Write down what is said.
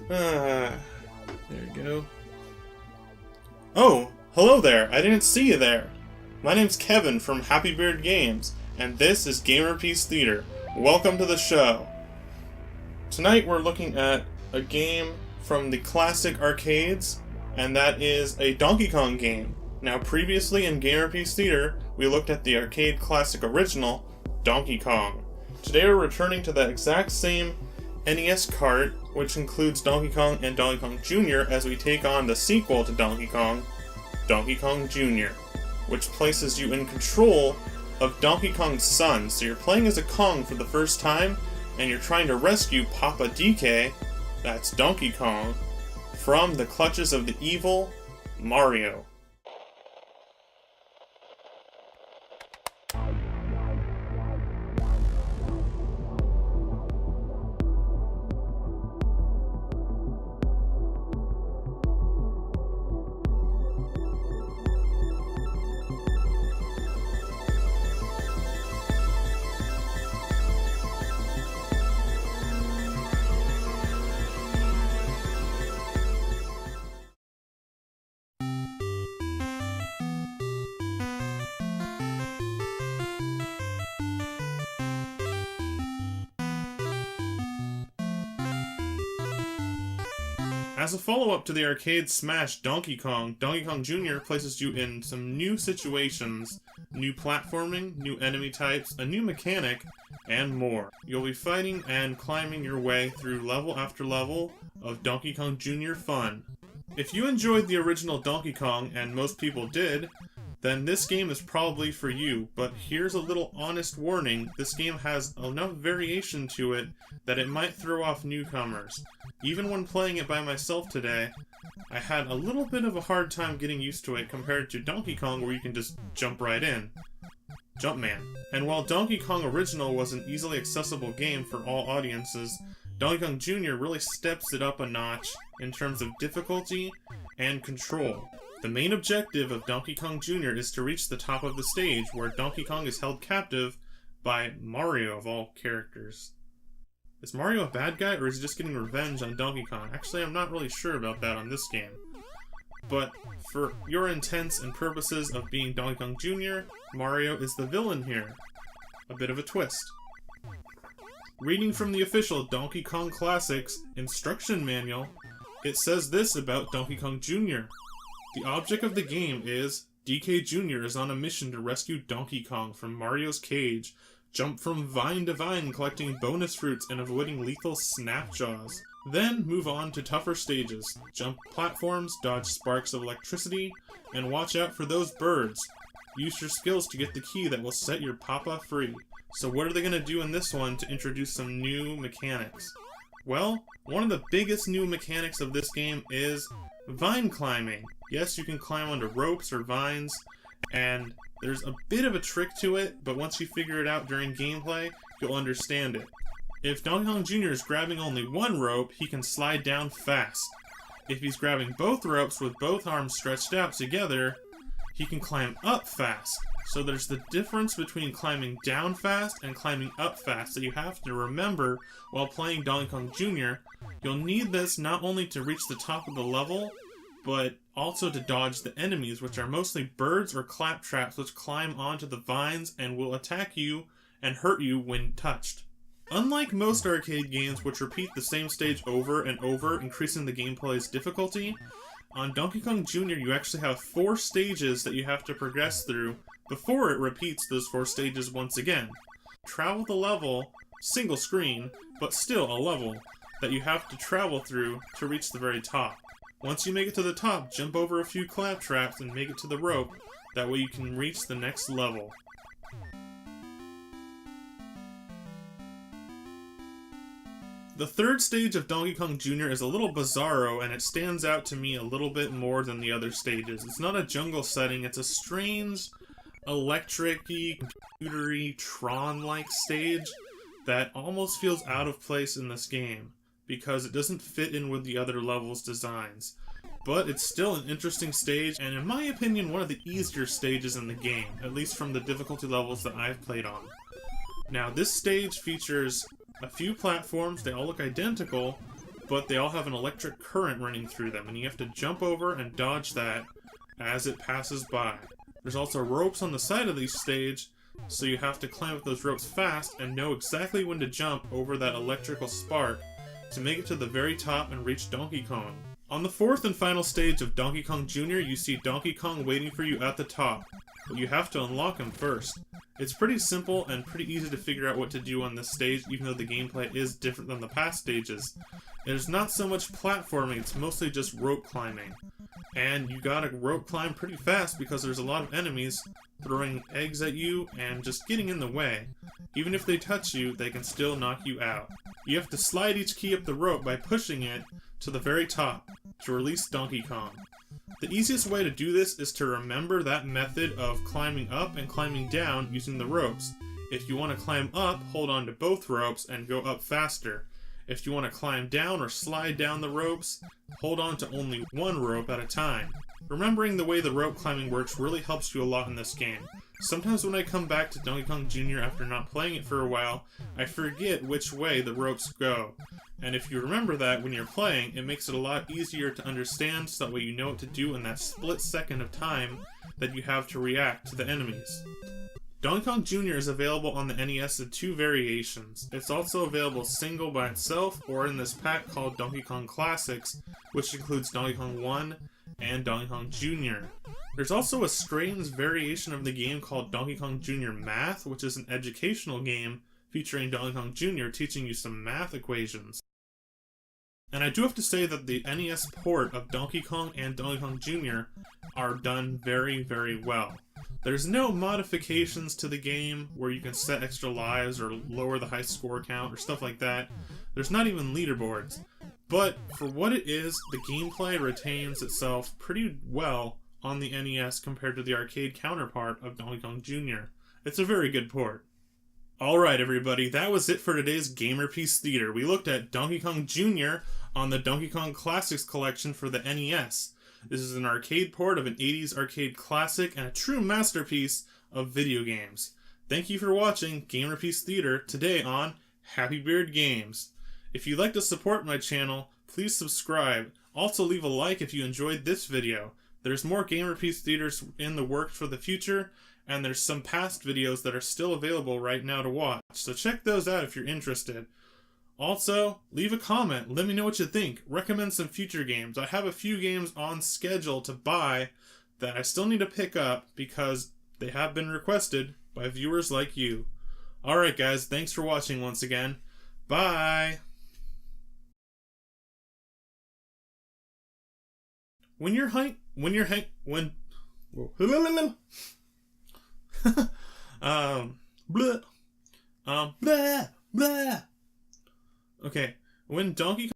There you go. Oh, hello there. I didn't see you there. My name's Kevin from Happy Beard Games, and this is GAMERpiece Theatre. Welcome to the show. Tonight we're looking at a game from the classic arcades, and that is a Donkey Kong game. Now, previously in GAMERpiece Theatre, we looked at the arcade classic original, Donkey Kong. Today we're returning to that exact same NES cart, which includes Donkey Kong and Donkey Kong Jr. as we take on the sequel to Donkey Kong, Donkey Kong Jr., which places you in control of Donkey Kong's son. So you're playing as a Kong for the first time, and you're trying to rescue Papa DK, that's Donkey Kong, from the clutches of the evil Mario. As a follow-up to the arcade smash Donkey Kong Jr. places you in some new situations, new platforming, new enemy types, a new mechanic, and more. You'll be fighting and climbing your way through level after level of Donkey Kong Jr. fun. If you enjoyed the original Donkey Kong, and most people did, then this game is probably for you, but here's a little honest warning: this game has enough variation to it that it might throw off newcomers. Even when playing it by myself today, I had a little bit of a hard time getting used to it compared to Donkey Kong, where you can just jump right in. Jumpman. And while Donkey Kong Original was an easily accessible game for all audiences, Donkey Kong Jr. really steps it up a notch in terms of difficulty and control. The main objective of Donkey Kong Jr. is to reach the top of the stage, where Donkey Kong is held captive by Mario of all characters. Is Mario a bad guy, or is he just getting revenge on Donkey Kong? Actually, I'm not really sure about that on this game. But for your intents and purposes of being Donkey Kong Jr., Mario is the villain here. A bit of a twist. Reading from the official Donkey Kong Classics instruction manual, it says this about Donkey Kong Jr. The object of the game is, DK Jr. is on a mission to rescue Donkey Kong from Mario's cage, jump from vine to vine collecting bonus fruits and avoiding lethal snapjaws. Then move on to tougher stages, jump platforms, dodge sparks of electricity, and watch out for those birds. Use your skills to get the key that will set your papa free. So what are they going to do in this one to introduce some new mechanics? Well, one of the biggest new mechanics of this game is vine climbing. Yes, you can climb onto ropes or vines, and there's a bit of a trick to it, but once you figure it out during gameplay, you'll understand it. If Donkey Kong Jr. is grabbing only one rope, he can slide down fast. If he's grabbing both ropes with both arms stretched out together, he can climb up fast. So there's the difference between climbing down fast and climbing up fast that you have to remember while playing Donkey Kong Jr. You'll need this not only to reach the top of the level, but also to dodge the enemies, which are mostly birds or claptraps which climb onto the vines and will attack you and hurt you when touched. Unlike most arcade games which repeat the same stage over and over, increasing the gameplay's difficulty, on Donkey Kong Jr. you actually have 4 stages that you have to progress through before it repeats those 4 stages once again. Travel the level, single screen, but still a level that you have to travel through to reach the very top. Once you make it to the top, jump over a few claptraps and make it to the rope. That way you can reach the next level. The third stage of Donkey Kong Jr. is a little bizarro, and it stands out to me a little bit more than the other stages. It's not a jungle setting, it's a strange, electric-y, computer-y, Tron-like stage that almost feels out of place in this game, because it doesn't fit in with the other levels' designs. But it's still an interesting stage, and in my opinion, one of the easier stages in the game, at least from the difficulty levels that I've played on. Now, this stage features a few platforms, they all look identical, but they all have an electric current running through them, and you have to jump over and dodge that as it passes by. There's also ropes on the side of the stage, so you have to climb up those ropes fast and know exactly when to jump over that electrical spark to make it to the very top and reach Donkey Kong. On the fourth and final stage of Donkey Kong Jr., you see Donkey Kong waiting for you at the top, but you have to unlock him first. It's pretty simple and pretty easy to figure out what to do on this stage, even though the gameplay is different than the past stages. There's not so much platforming, it's mostly just rope climbing. And you gotta rope climb pretty fast because there's a lot of enemies throwing eggs at you and just getting in the way. Even if they touch you, they can still knock you out. You have to slide each key up the rope by pushing it to the very top to release Donkey Kong. The easiest way to do this is to remember that method of climbing up and climbing down using the ropes. If you want to climb up, hold on to both ropes and go up faster. If you want to climb down or slide down the ropes, hold on to only one rope at a time. Remembering the way the rope climbing works really helps you a lot in this game. Sometimes when I come back to Donkey Kong Jr. after not playing it for a while, I forget which way the ropes go. And if you remember that when you're playing, it makes it a lot easier to understand, so that way you know what to do in that split second of time that you have to react to the enemies. Donkey Kong Jr. is available on the NES in 2 variations. It's also available single by itself, or in this pack called Donkey Kong Classics, which includes Donkey Kong 1 and Donkey Kong Jr. There's also a strange variation of the game called Donkey Kong Jr. Math, which is an educational game featuring Donkey Kong Jr. teaching you some math equations. And I do have to say that the NES port of Donkey Kong and Donkey Kong Jr. are done very, very well. There's no modifications to the game where you can set extra lives or lower the high score count or stuff like that. There's not even leaderboards. But for what it is, the gameplay retains itself pretty well on the NES compared to the arcade counterpart of Donkey Kong Jr. It's a very good port. Alright everybody, that was it for today's GAMERpiece Theatre. We looked at Donkey Kong Jr. on the Donkey Kong Classics collection for the NES. This is an arcade port of an 80s arcade classic and a true masterpiece of video games. Thank you for watching GAMERpiece Theatre today on Happy Beard Games. If you'd like to support my channel, please subscribe. Also leave a like if you enjoyed this video. There's more GAMERpiece Theatres in the works for the future, and there's some past videos that are still available right now to watch, so check those out if you're interested. Also, leave a comment, let me know what you think, recommend some future games. I have a few games on schedule to buy that I still need to pick up because they have been requested by viewers like you. Alright guys, thanks for watching once again. Bye! Okay, when Donkey